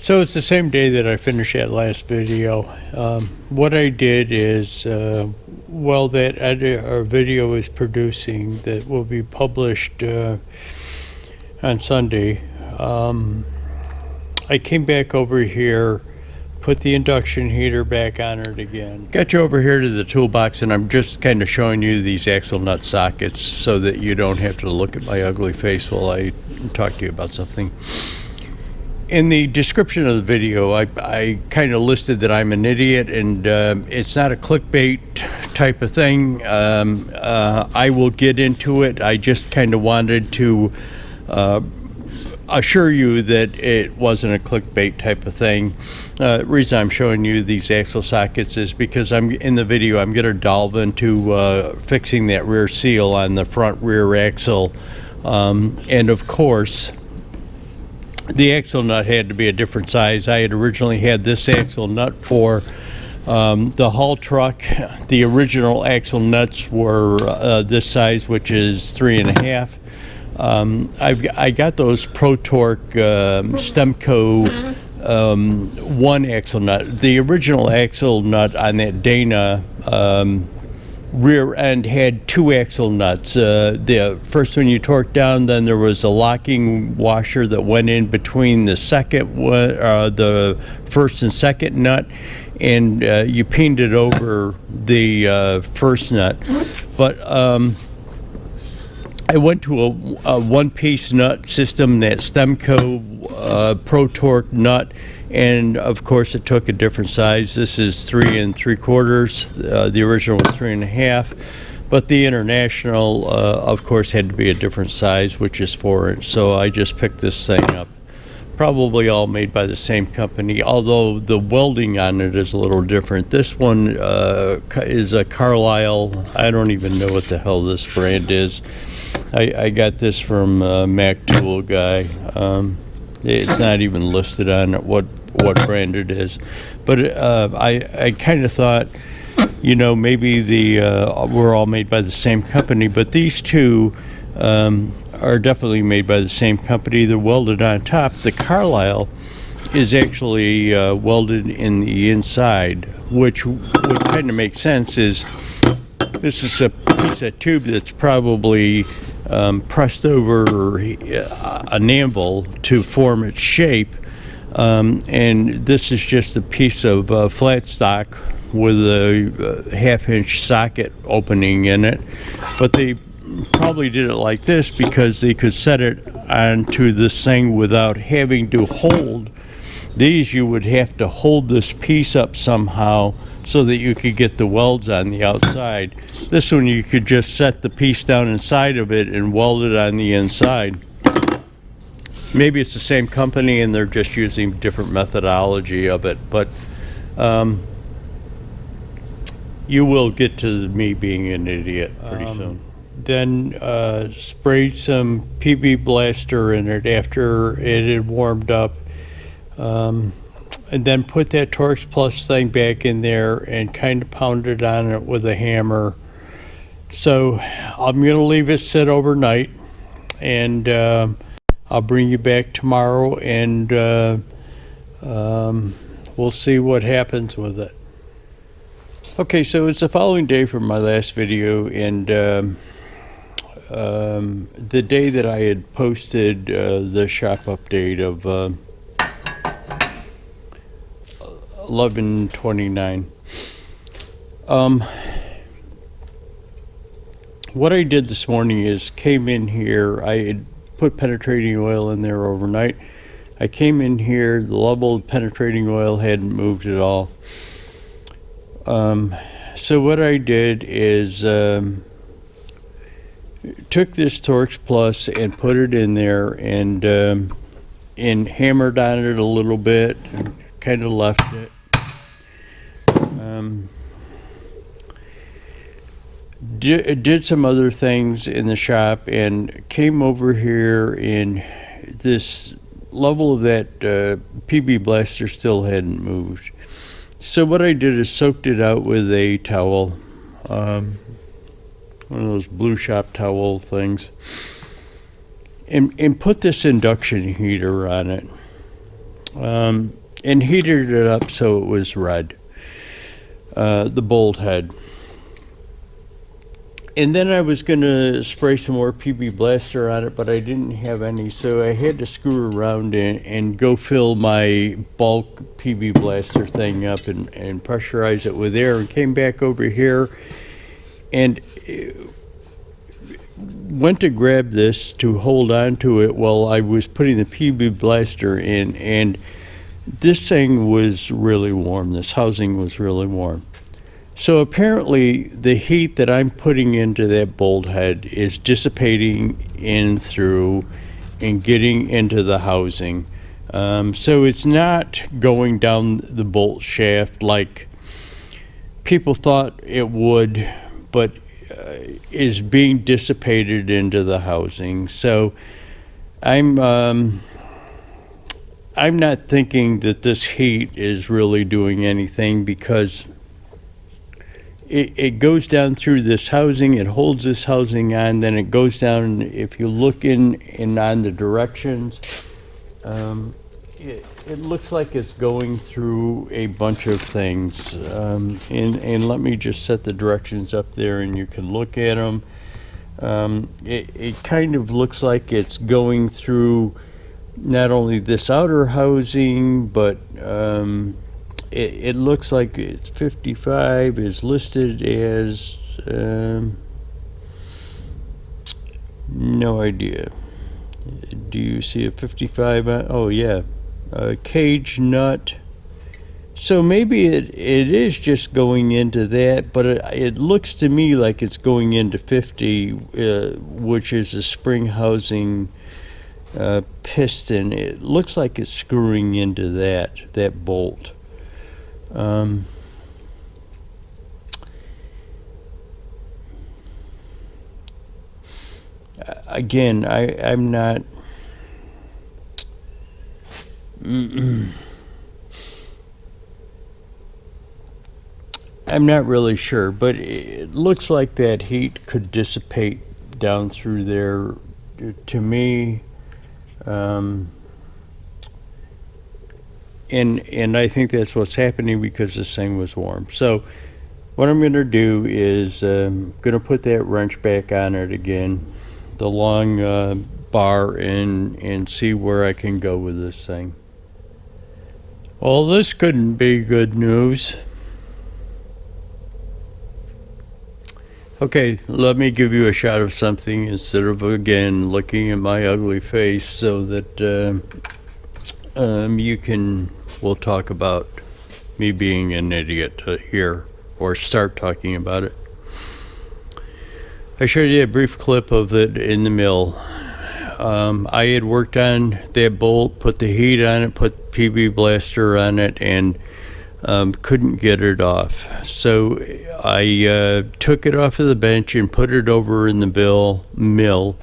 So it's the same day that I finished that last video. What I did is, while that video is producing that will be published on Sunday, I came back over here, put the induction heater back on it again. Got you over here to the toolbox, and I'm just kind of showing you these axle nut sockets so that you don't have to look at my ugly face while I talk to you about something. In the description of the video, I kind of listed that I'm an idiot, and it's not a clickbait type of thing. I will get into it. I just kind of wanted to assure you that it wasn't a clickbait type of thing. The reason I'm showing you these axle sockets is because in the video I'm going to delve into fixing that rear seal on the front rear axle, and of course the axle nut had to be a different size. I had originally had this axle nut for the haul truck. The original axle nuts were this size, which is 3.5. I got those Pro Torque Stemco 1 axle nut. The original axle nut on that Dana rear end had 2 axle nuts. The first one you torqued down, then there was a locking washer that went in between the second one, the first and second nut, and you pinned it over the first nut. But I went to a one-piece nut system, that Stemco Pro Torque nut, and of course it took a different size. This is 3 3/4. The original was 3.5, but the international, of course, had to be a different size, which is 4 inch. So I just picked this thing up. Probably all made by the same company, although the welding on it is a little different. This one is a Carlisle. I don't even know what the hell this brand is. I got this from Mac Tool Guy. It's not even listed on it what brand it is, but I kind of thought, you know, maybe we're all made by the same company, but these two are definitely made by the same company. They're welded on top. The Carlisle is actually welded in the inside, which would kind of make sense. Is this is a piece of tube that's probably pressed over an anvil to form its shape, and this is just a piece of flat stock with a 1/2 inch socket opening in it. But they probably did it like this because they could set it onto this thing without having to hold. These you would have to hold this piece up somehow so that you could get the welds on the outside. This one you could just set the piece down inside of it and weld it on the inside. Maybe it's the same company and they're just using different methodology of it, but you will get to me being an idiot pretty soon. Then sprayed some PB Blaster in it after it had warmed up, and then put that Torx Plus thing back in there and kind of pounded on it with a hammer. So I'm going to leave it sit overnight, and I'll bring you back tomorrow, and we'll see what happens with it. Okay, so it's the following day from my last video, and the day that I had posted the shop update of 11/29. What I did this morning is came in here. I had put penetrating oil in there overnight. I came in here, the level of penetrating oil hadn't moved at all. So what I did is took this Torx Plus and put it in there, and hammered on it a little bit and kind of left it. Did some other things in the shop and came over here, and this level of that PB Blaster still hadn't moved. So what I did is soaked it out with a towel, one of those Blue Shop towel things, and put this induction heater on it. and heated it up so it was red, the bolt head. And then I was going to spray some more PB Blaster on it, but I didn't have any, so I had to screw around and go fill my bulk PB Blaster thing up and pressurize it with air, and came back over here and went to grab this to hold on to it while I was putting the PB Blaster in, and this thing was really warm. This housing was really warm. So apparently the heat that I'm putting into that bolt head is dissipating in through and getting into the housing. So it's not going down the bolt shaft like people thought it would, but is being dissipated into the housing. So I'm not thinking that this heat is really doing anything, because it goes down through this housing, it holds this housing on, then it goes down. If you look in on the directions, it looks like it's going through a bunch of things. And let me just set the directions up there and you can look at them. It kind of looks like it's going through not only this outer housing, but it looks like it's 55 is listed as, no idea. Do you see a 55? Oh yeah, cage nut. So maybe it is just going into that, but it looks to me like it's going into 50, which is a spring housing piston. It looks like it's screwing into that bolt. Again, I'm not. I'm not really sure, but it looks like that heat could dissipate down through there to me. And I think that's what's happening because this thing was warm. So what I'm going to do is going to put that wrench back on it again, the long bar, and see where I can go with this thing. Well, this couldn't be good news. Okay, let me give you a shot of something instead of, again, looking at my ugly face, so that we'll talk about me being an idiot here, or start talking about it. I showed you a brief clip of it in the mill. I had worked on that bolt, put the heat on it, put PB Blaster on it, and couldn't get it off. So I took it off of the bench and put it over in the mill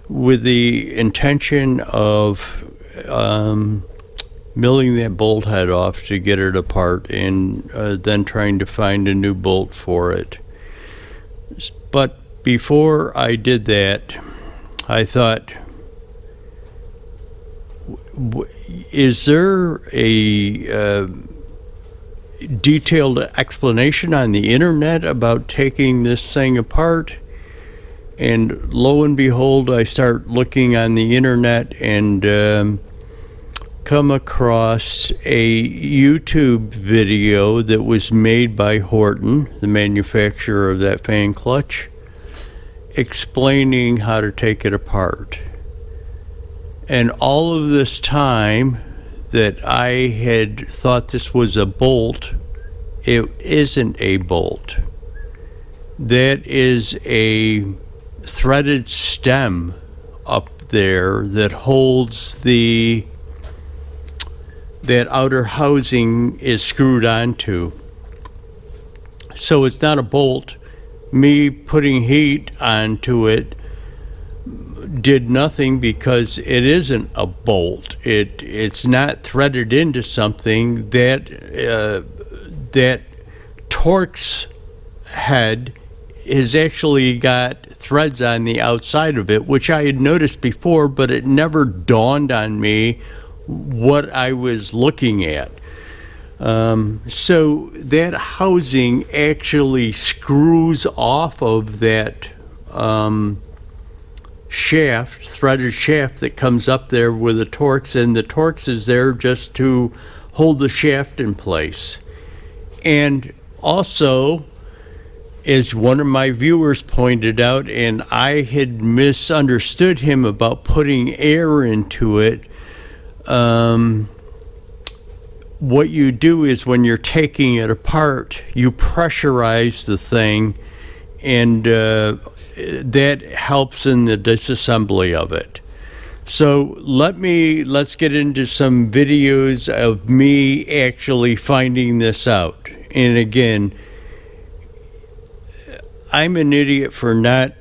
with the intention of milling that bolt head off to get it apart, and then trying to find a new bolt for it. But before I did that, I thought, is there a detailed explanation on the internet about taking this thing apart? And lo and behold, I start looking on the internet and come across a YouTube video that was made by Horton, the manufacturer of that fan clutch, explaining how to take it apart. And all of this time that I had thought this was a bolt, it isn't a bolt. That is a threaded stem up there that holds that outer housing is screwed onto. So it's not a bolt. Me putting heat onto it did nothing, because it isn't a bolt. It's not threaded into something. That Torx head has actually got threads on the outside of it, which I had noticed before, but it never dawned on me what I was looking at. So that housing actually screws off of that shaft, threaded shaft that comes up there with the Torx, and the Torx is there just to hold the shaft in place. And also, as one of my viewers pointed out, and I had misunderstood him about putting air into it, what you do is when you're taking it apart, you pressurize the thing, and that helps in the disassembly of it. So let's get into some videos of me actually finding this out. And again, I'm an idiot for not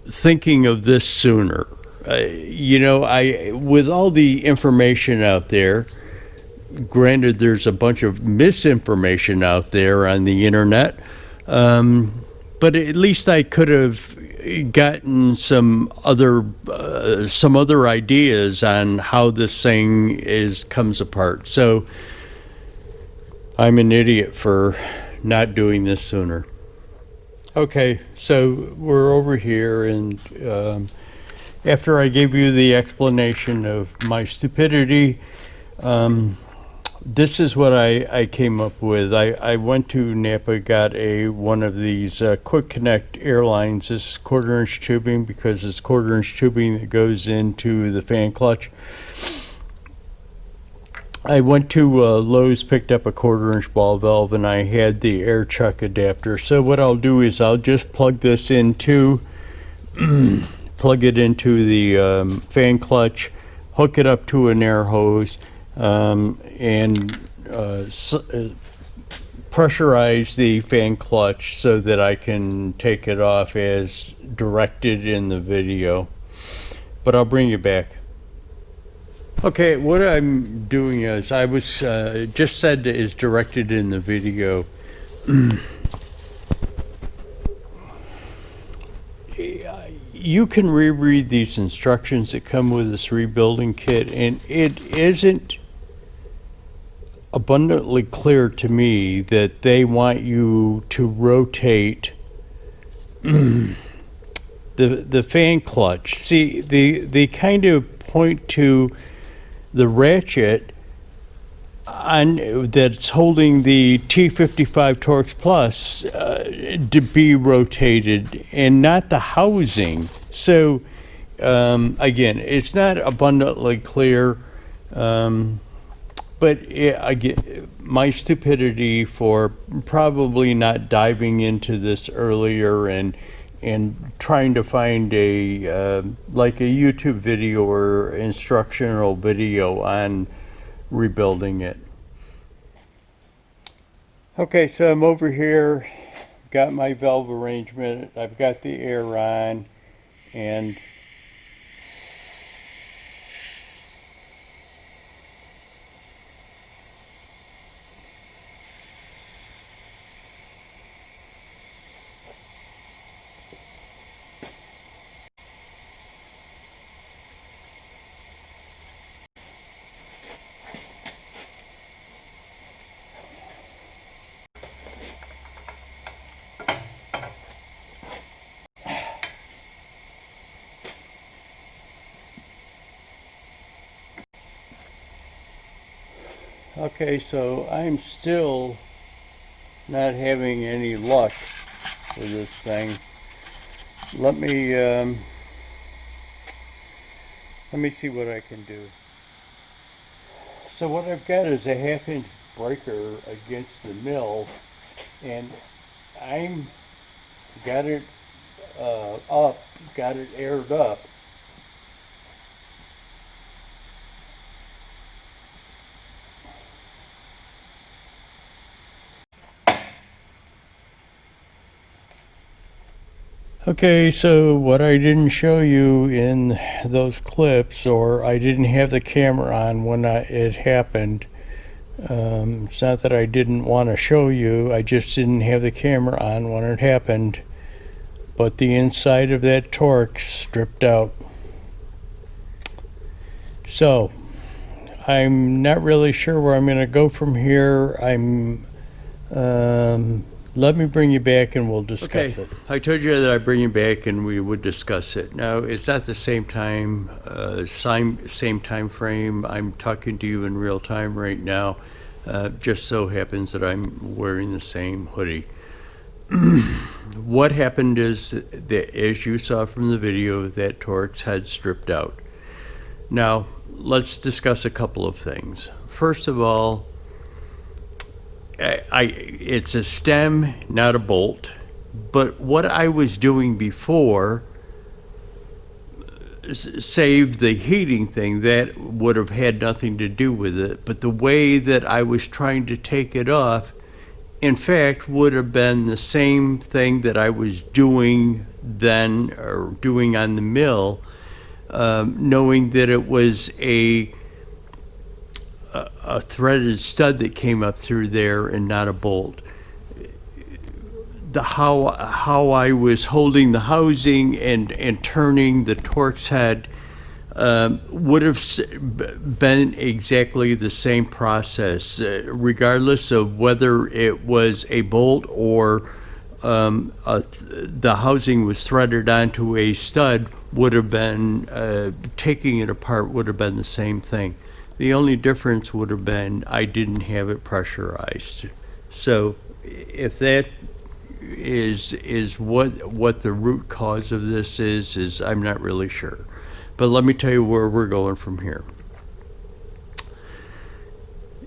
thinking of this sooner. You know, with all the information out there, granted there's a bunch of misinformation out there on the internet, but at least I could have gotten some other ideas on how this thing comes apart. So I'm an idiot for not doing this sooner. Okay, so we're over here, and after I gave you the explanation of my stupidity, this is what I came up with. I went to Napa, got one of these Quick Connect Airlines. This is 1/4 inch tubing, because it's 1/4 inch tubing that goes into the fan clutch. I went to Lowe's, picked up a 1/4 inch ball valve, and I had the air chuck adapter. So what I'll do is I'll just plug this into plug it into the fan clutch, hook it up to an air hose, and pressurize the fan clutch so that I can take it off as directed in the video. But I'll bring you back. Okay, what I'm doing is, I was just said is directed in the video. You can reread these instructions that come with this rebuilding kit, and it isn't abundantly clear to me that they want you to rotate the fan clutch. See, they kind of point to the ratchet that's holding the T55 Torx Plus to be rotated, and not the housing. So again, it's not abundantly clear, but I get my stupidity for probably not diving into this earlier and trying to find like a YouTube video or instructional video on rebuilding it. Okay, so I'm over here, got my valve arrangement, I've got the air on, and okay, so I'm still not having any luck with this thing. Let me see what I can do. So what I've got is a 1/2 inch breaker against the mill, and I'm got it got it aired up. Okay, so what I didn't show you in those clips, or I didn't have the camera on when it happened, it's not that I didn't want to show you, I just didn't have the camera on when it happened, but the inside of that Torx stripped out. So I'm not really sure where I'm going to go from here. Let me bring you back and we'll discuss it. I told you that I'd bring you back and we would discuss it. Now, it's not the same time, same time frame. I'm talking to you in real time right now. Just so happens that I'm wearing the same hoodie. What happened is that, as you saw from the video, that Torx had stripped out. Now, let's discuss a couple of things. First of all, it's a stem, not a bolt. But what I was doing before saved the heating thing. That would have had nothing to do with it. But the way that I was trying to take it off, in fact, would have been the same thing that I was doing then, or doing on the mill, knowing that it was a threaded stud that came up through there and not a bolt. How I was holding the housing and turning the Torx head would have been exactly the same process, regardless of whether it was a bolt or the housing was threaded onto a stud. Would have been taking it apart would have been the same thing. The only difference would have been I didn't have it pressurized. So if that is what the root cause of this is I'm not really sure. But let me tell you where we're going from here.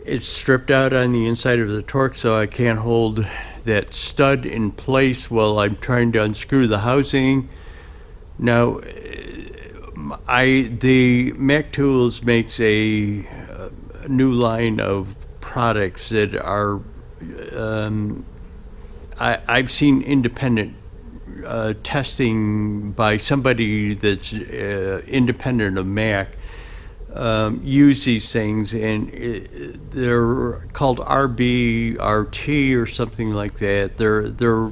It's stripped out on the inside of the Torx, so I can't hold that stud in place while I'm trying to unscrew the housing. Now, the Mac Tools makes a new line of products that are, I've seen independent testing by somebody that's independent of Mac use these things, and they're called RBRT or something like that. They're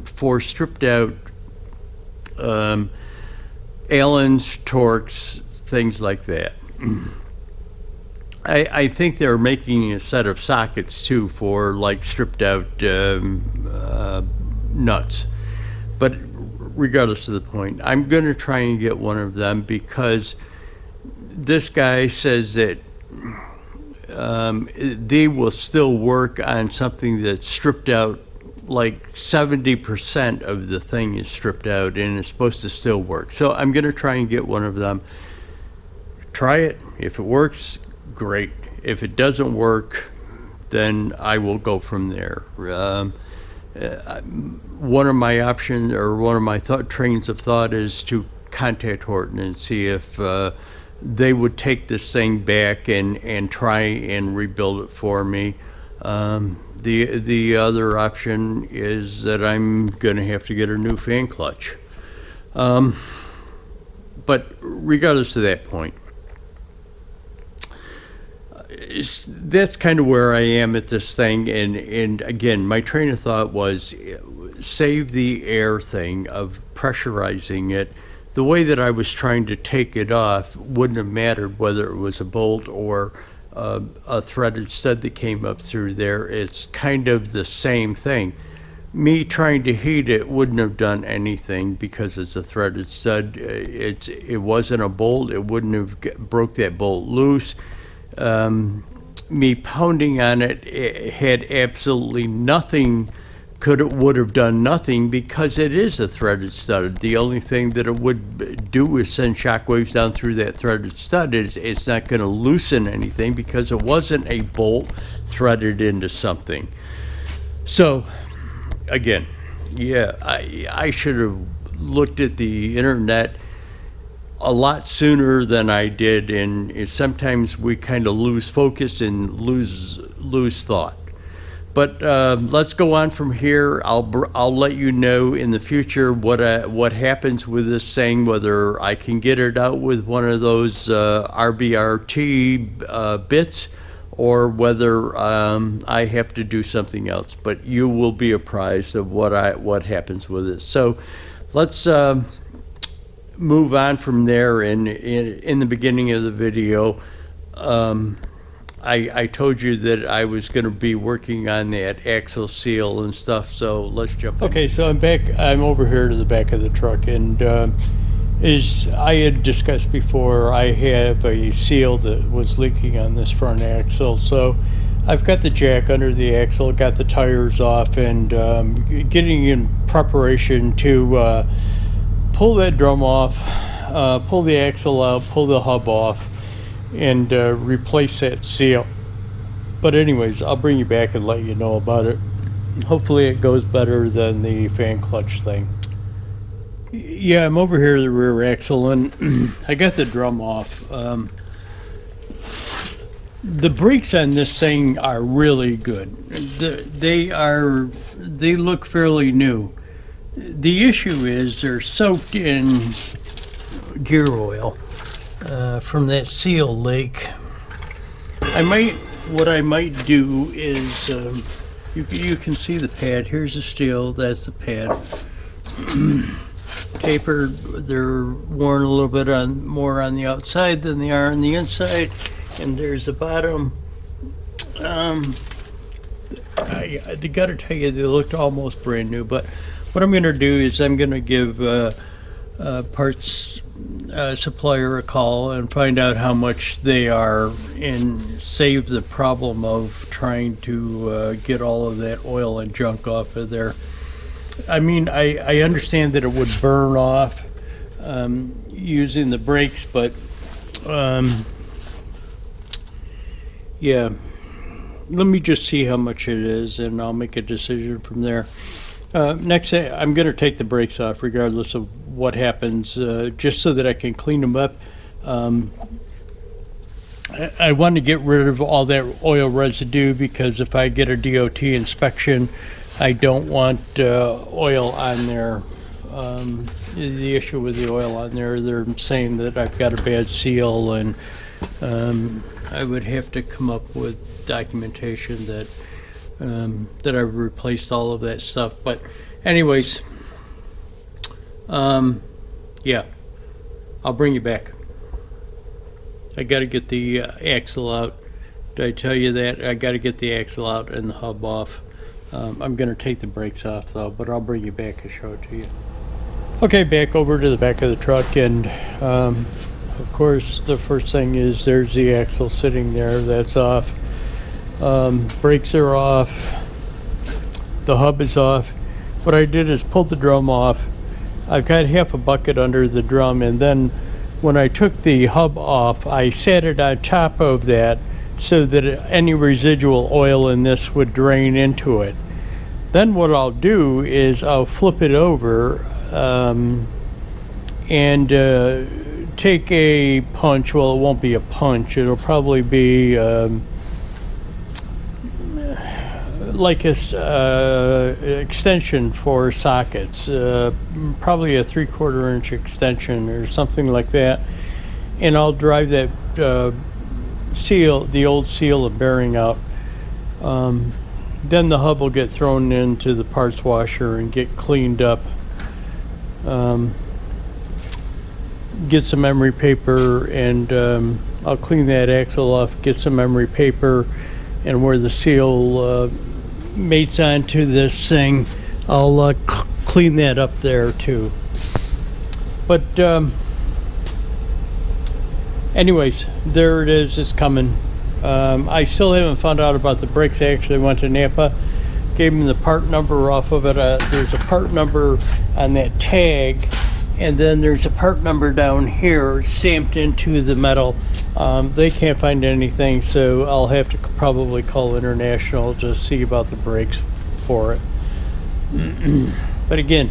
for stripped out Allen's, Torx, things like that. I think they're making a set of sockets too for like stripped out nuts. But regardless of the point, I'm going to try and get one of them because this guy says that they will still work on something that's stripped out, like 70% of the thing is stripped out and it's supposed to still work. So I'm going to try and get one of them. Try it. If it works, great. If it doesn't work, then I will go from there. One of my options, or one of my trains of thought, is to contact Horton and see if they would take this thing back and try and rebuild it for me. The other option is that I'm going to have to get a new fan clutch. But regardless of that point, that's kind of where I am at this thing. And again, my train of thought was save the air thing of pressurizing it. The way that I was trying to take it off wouldn't have mattered whether it was a bolt or a threaded stud that came up through there. It's kind of the same thing. Me trying to heat it wouldn't have done anything because it's a threaded stud. It wasn't a bolt. It wouldn't have broke that bolt loose. Me pounding on it had absolutely nothing. Would have done nothing because it is a threaded stud. The only thing that it would do is send shockwaves down through that threaded stud. It's not going to loosen anything because it wasn't a bolt threaded into something. So, again, yeah, I should have looked at the internet a lot sooner than I did, and sometimes we kind of lose focus and lose thought. But let's go on from here. I'll let you know in the future what happens with this thing, whether I can get it out with one of those RBRT bits, or whether I have to do something else. But you will be apprised of what happens with it. So let's move on from there. And in the beginning of the video, I told you that I was going to be working on that axle seal and stuff, so let's jump in. Okay, so I'm over here to the back of the truck, and as I had discussed before, I have a seal that was leaking on this front axle, so I've got the jack under the axle, got the tires off, and getting in preparation to pull that drum off, pull the axle out, pull the hub off, and replace that seal. But anyways, I'll bring you back and let you know about it. Hopefully it goes better than the fan clutch thing. Yeah, I'm over here at the rear axle, and I got the drum off. The brakes on this thing are really good. They look fairly new. The issue is they're soaked in gear oil from that seal leak. What I might do is, you can see the pad. Here's the steel. That's the pad. Tapered. They're worn a little bit more on the outside than they are on the inside. And there's the bottom. I gotta tell you, they looked almost brand new. But what I'm gonna do is I'm gonna give parts supplier a call and find out how much they are, and save the problem of trying to get all of that oil and junk off of there. I mean, I understand that it would burn off using the brakes, but yeah, let me just see how much it is, and I'll make a decision from there. Next, I'm going to take the brakes off regardless of what happens, just so that I can clean them up. I want to get rid of all that oil residue, because if I get a DOT inspection, I don't want oil on there. The issue with the oil on there, they're saying that I've got a bad seal, and I would have to come up with documentation that I've replaced all of that stuff. But anyways, yeah, I'll bring you back. I got to get the axle out. Did I tell you that? I got to get the axle out and the hub off. I'm going to take the brakes off though, but I'll bring you back and show it to you. Okay, back over to the back of the truck, and of course the first thing is there's the axle sitting there. That's off. Brakes are off. The hub is off. What I did is pull the drum off. I've got half a bucket under the drum, and then when I took the hub off, I set it on top of that so that any residual oil in this would drain into it. Then what I'll do is I'll flip it over and take a punch. Well, it won't be a punch. It'll probably be like a extension for sockets, probably a 3/4 inch extension or something like that, and I'll drive that seal, the old seal and bearing out. Then the hub will get thrown into the parts washer and get cleaned up. Get some emery paper, and I'll clean that axle off, get some emery paper, and where the seal mates onto this thing, I'll clean that up there too. But anyways, there it is. It's coming. I still haven't found out about the brakes. I actually went to Napa, gave them the part number off of it. There's a part number on that tag, and then there's a part number down here stamped into the metal. They can't find anything, so I'll have to probably call International to see about the brakes for it. But again,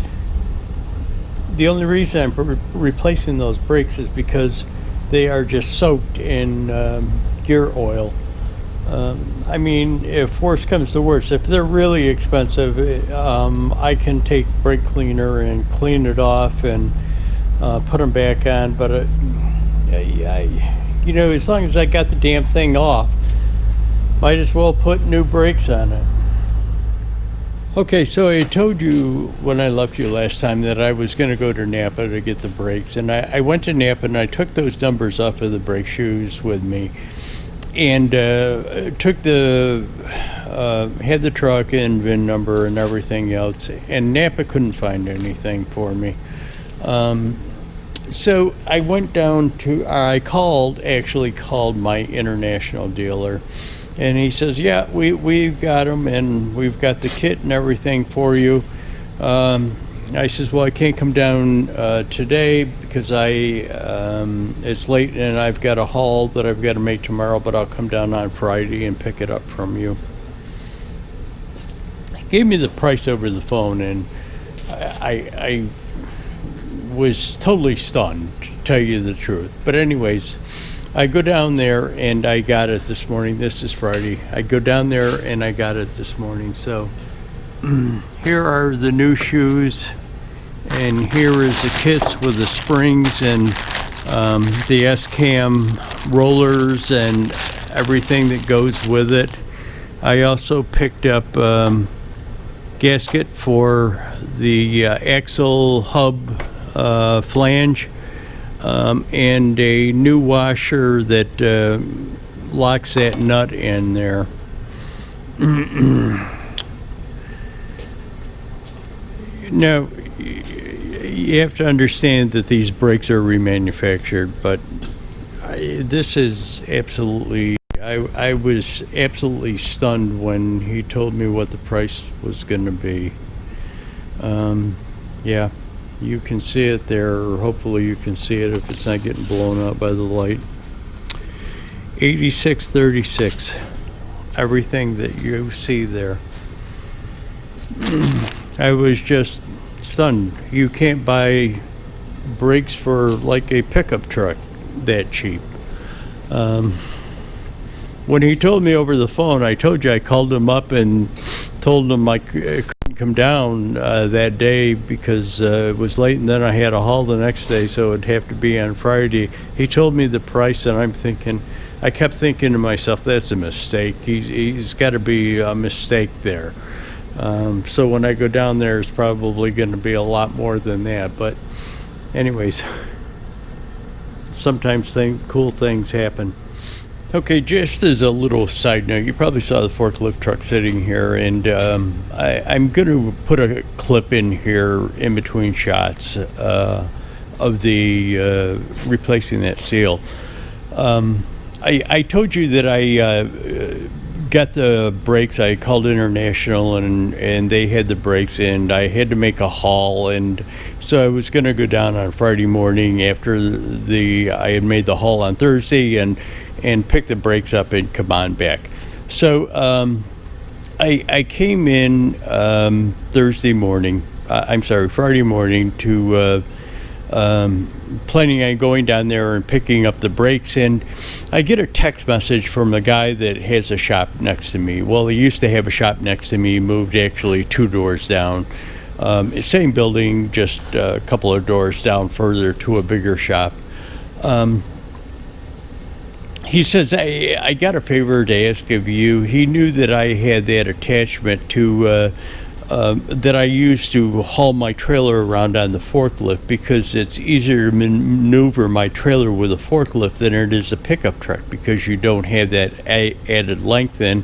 the only reason I'm replacing those brakes is because they are just soaked in gear oil. I mean, if worse comes to worse, if they're really expensive, I can take brake cleaner and clean it off and put them back on. But you know, as long as I got the damn thing off, might as well put new brakes on it. Okay, so I told you when I left you last time that I was going to go to Napa to get the brakes, and I went to Napa and I took those numbers off of the brake shoes with me, and had the truck and VIN number and everything else, and Napa couldn't find anything for me. So I went down to, actually called my international dealer. And he says, yeah, we've got them, and we've got the kit and everything for you. I says, well, I can't come down today because it's late and I've got a haul that I've got to make tomorrow, but I'll come down on Friday and pick it up from you. He gave me the price over the phone, and I was totally stunned, to tell you the truth. But anyways, I go down there and I got it this morning. This is Friday. I go down there and I got it this morning. So here are the new shoes, and here is the kits with the springs and the S-cam rollers and everything that goes with it. I also picked up gasket for the axle hub flange. And a new washer that locks that nut in there. Now, you have to understand that these brakes are remanufactured, but this is absolutely, I was absolutely stunned when he told me what the price was going to be. Yeah. You can see it there, or hopefully you can see it if it's not getting blown out by the light. $86.36. Everything that you see there. I was just stunned. You can't buy brakes for like a pickup truck that cheap. When he told me over the phone, I told you I called him up and told him I couldn't come down that day because it was late, and then I had a haul the next day, so it'd have to be on Friday. He told me the price, and I kept thinking to myself, that's a mistake. He's got to be a mistake there. So when I go down there, it's probably going to be a lot more than that. But anyways, sometimes cool things happen. Okay, just as a little side note, you probably saw the forklift truck sitting here, and I'm going to put a clip in here in between shots of the replacing that seal. I told you that I got the brakes. I called International, and they had the brakes, and I had to make a haul, and so I was going to go down on Friday morning after I had made the haul on Thursday and pick the brakes up and come on back. So I came in Friday morning to planning on going down there and picking up the brakes, and I get a text message from a guy that has a shop next to me. Well, he used to have a shop next to me, moved actually 2 doors down. Same building, just a couple of doors down further to a bigger shop. He says, I got a favor to ask of you. He knew that I had that attachment to that I used to haul my trailer around on the forklift, because it's easier to maneuver my trailer with a forklift than it is a pickup truck, because you don't have that added length in.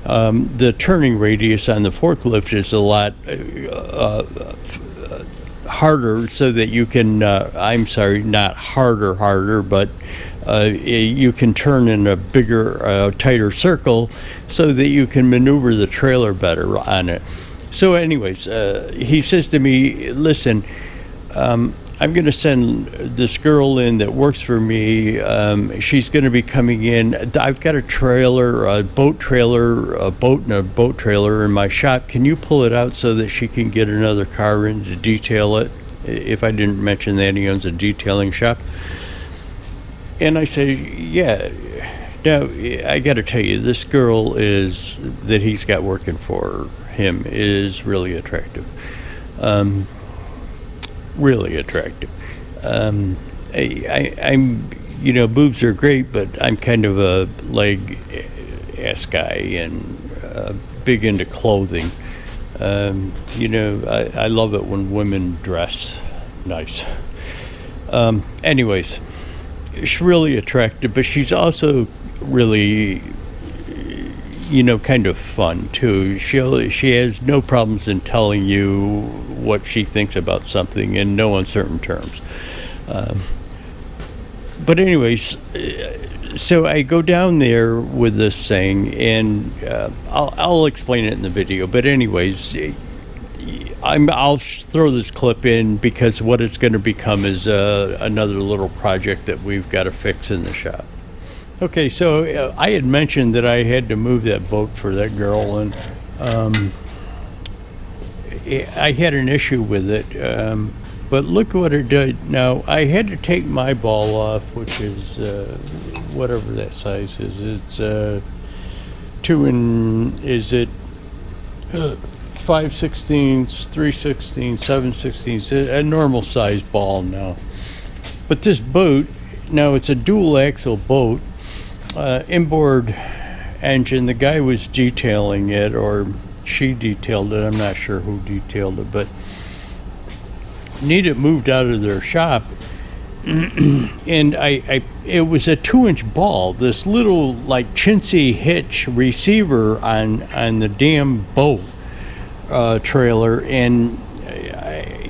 The turning radius on the forklift is a lot harder, so that you can, not harder, but you can turn in a bigger, tighter circle so that you can maneuver the trailer better on it. So anyways, he says to me, listen, I'm going to send this girl in that works for me. She's going to be coming in. I've got a trailer, a boat and a boat trailer in my shop. Can you pull it out so that she can get another car in to detail it? If I didn't mention that, he owns a detailing shop. And I say, yeah. Now, I got to tell you, this girl that he's got working for him is really attractive. Really attractive. I'm, boobs are great, but I'm kind of a leg ass guy and big into clothing. You know, I love it when women dress nice. Anyways, she's really attractive, but she's also really, you know, kind of fun too. She has no problems in telling you what she thinks about something in no uncertain terms. But anyways, so I go down there with this thing, and I'll explain it in the video. But anyways, I'll throw this clip in because what it's going to become is another little project that we've got to fix in the shop. Okay, so I had mentioned that I had to move that boat for that girl, and I had an issue with it. But look what it did. Now, I had to take my ball off, which is whatever that size is. It's 5/16, 3/16, 7/16, a normal size ball now. But this boat, now it's a dual axle boat, inboard engine. The guy was detailing it, or she detailed it. I'm not sure who detailed it, but need it moved out of their shop. And it was a 2-inch ball, this little like chintzy hitch receiver on the damn boat trailer, and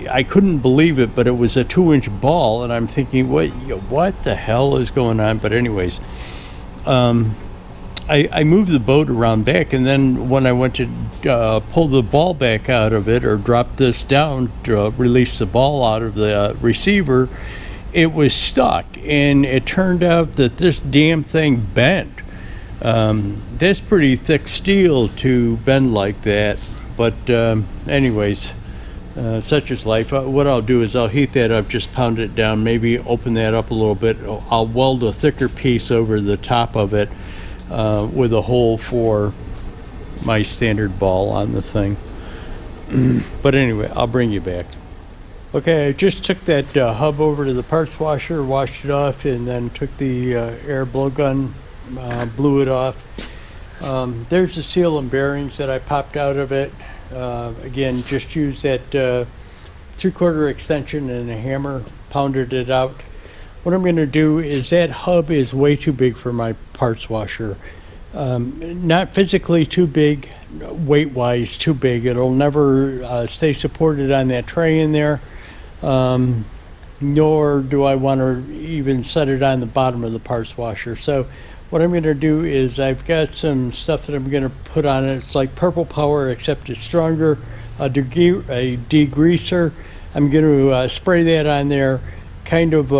I couldn't believe it, but it was a 2-inch ball, and I'm thinking, what the hell is going on? But anyways, I moved the boat around back, and then when I went to pull the ball back out of it, or drop this down to release the ball out of the receiver, it was stuck, and it turned out that this damn thing bent. That's pretty thick steel to bend like that, but anyways, such is life. What I'll do is I'll heat that up, just pound it down, maybe open that up a little bit. I'll weld a thicker piece over the top of it, with a hole for my standard ball on the thing. But anyway, I'll bring you back. Okay, I just took that hub over to the parts washer, washed it off, and then took the air blowgun, blew it off. There's the seal and bearings that I popped out of it. Again, just used that 3/4 extension and a hammer, pounded it out. What I'm going to do is, that hub is way too big for my parts washer. Not physically too big, weight-wise too big. It'll never stay supported on that tray in there, nor do I want to even set it on the bottom of the parts washer. So what I'm going to do is, I've got some stuff that I'm going to put on it. It's like Purple Power, except it's stronger, a degreaser. I'm going to spray that on there, kind of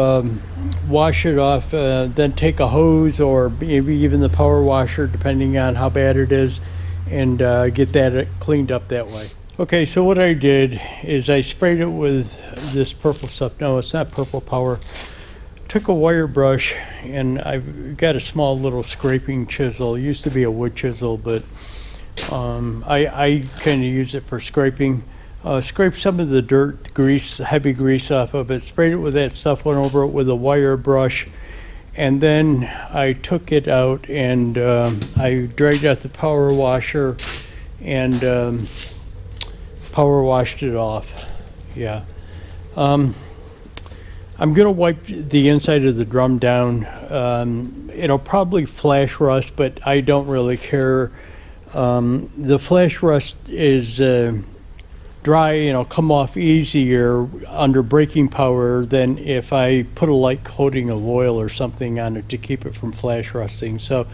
wash it off, then take a hose or maybe even the power washer, depending on how bad it is, and get that cleaned up that way. Okay, so what I did is I sprayed it with this purple stuff. No, it's not Purple Power. Took a wire brush, and I've got a small little scraping chisel. It used to be a wood chisel, but I kind of use it for scraping. Scraped some of the dirt, grease, heavy grease off of it, sprayed it with that stuff, went over it with a wire brush, and then I took it out and I dragged out the power washer and power washed it off. Yeah. I'm going to wipe the inside of the drum down. It'll probably flash rust, but I don't really care. The flash rust is dry, and it'll come off easier under braking power than if I put a light coating of oil or something on it to keep it from flash rusting. So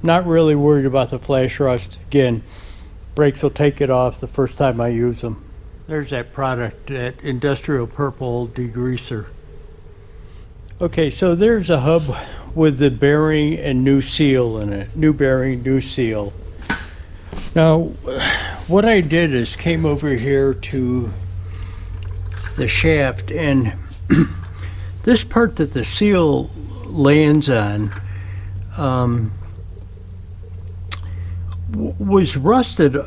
not really worried about the flash rust. Again, brakes will take it off the first time I use them. There's that product, that industrial purple degreaser. Okay, so there's a hub with the bearing and new seal in it. New bearing, new seal. Now, what I did is came over here to the shaft, and this part that the seal lands on was rusted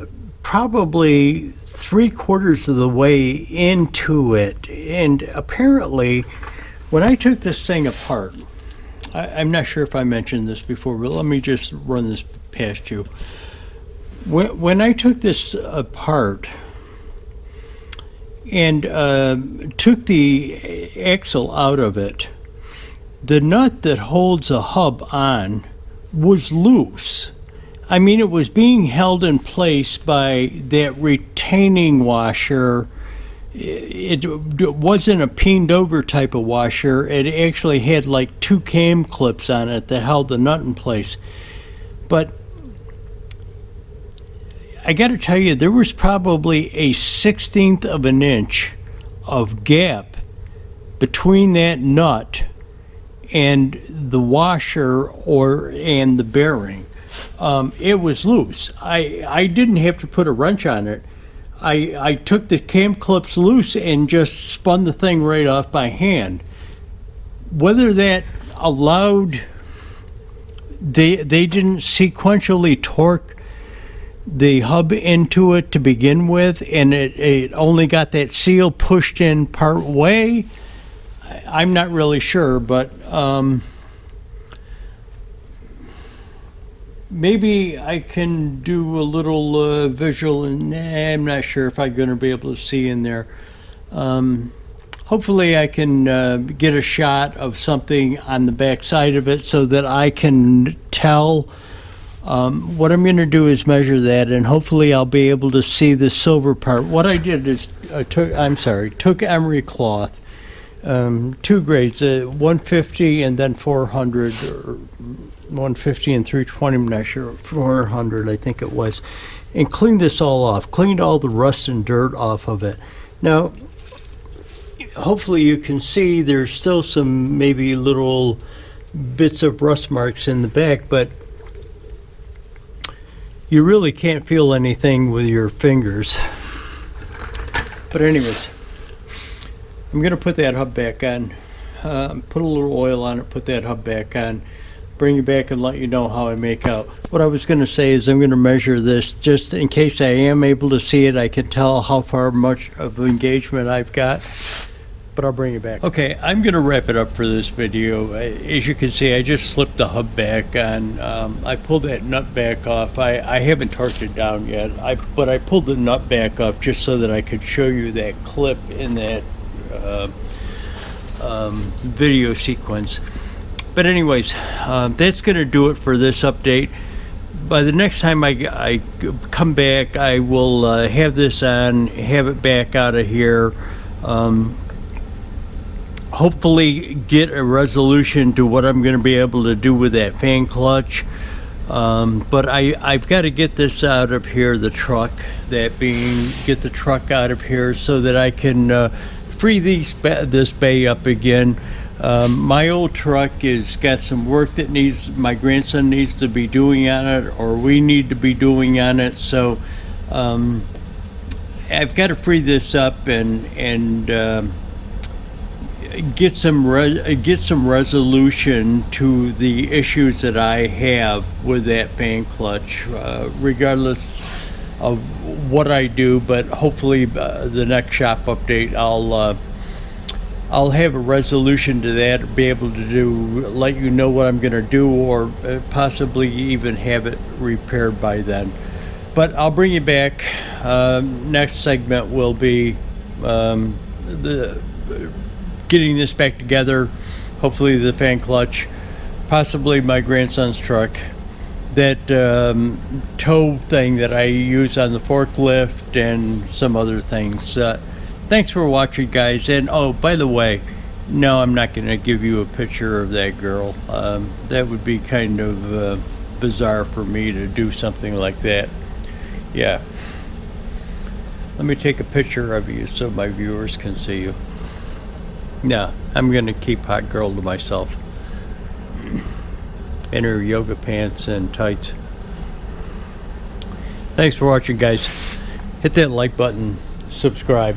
probably 3/4 of the way into it. And apparently, when I took this thing apart, I'm not sure if I mentioned this before, but let me just run this past you. When I took this apart, and took the axle out of it, the nut that holds a hub on was loose. I mean, it was being held in place by that retaining washer. It wasn't a peened over type of washer. It actually had like 2 cam clips on it that held the nut in place. But I got to tell you, there was probably a 1/16 of an inch of gap between that nut and the washer and the bearing. It was loose. I didn't have to put a wrench on it. I took the cam clips loose and just spun the thing right off by hand. Whether that allowed, they didn't sequentially torque the hub into it to begin with, and it only got that seal pushed in part way. I'm not really sure, but maybe I can do a little visual, and I'm not sure if I'm going to be able to see in there. Hopefully I can get a shot of something on the back side of it so that I can tell. What I'm going to do is measure that, and hopefully I'll be able to see the silver part. What I did is took emery cloth, 2 grades, 150 and then 400, or 150 and 320, I'm not sure, 400 I think it was, and cleaned this all off, cleaned all the rust and dirt off of it. Now, hopefully you can see there's still some maybe little bits of rust marks in the back, but you really can't feel anything with your fingers. But anyways, I'm going to put that hub back on, put a little oil on it, put that hub back on, bring you back and let you know how I make out. What I was going to say is I'm going to measure this just in case I am able to see it. I can tell how far much of engagement I've got, but I'll bring you back. Okay, I'm going to wrap it up for this video. As you can see, I just slipped the hub back on. I pulled that nut back off. I haven't torqued it down yet, but I pulled the nut back off just so that I could show you that clip in that video sequence. But anyways, that's going to do it for this update. By the next time I come back, I will have this on, have it back out of here. Hopefully get a resolution to what I'm going to be able to do with that fan clutch. But I've got to get this out of here, the truck, get the truck out of here so that I can free this bay up again. My old truck has got some work that my grandson needs to be doing on it, or we need to be doing on it. So I've got to free this up and get some resolution to the issues that I have with that fan clutch, regardless of what I do. But hopefully the next shop update I'll have a resolution to that, be able to let you know what I'm going to do, or possibly even have it repaired by then. But I'll bring you back. Next segment will be getting this back together, hopefully the fan clutch, possibly my grandson's truck, that tow thing that I use on the forklift, and some other things. Thanks for watching, guys. And oh, by the way, no, I'm not going to give you a picture of that girl. That would be kind of bizarre for me to do something like that. Yeah. Let me take a picture of you so my viewers can see you. No, I'm going to keep hot girl to myself. In her yoga pants and tights. Thanks for watching, guys. Hit that like button, subscribe.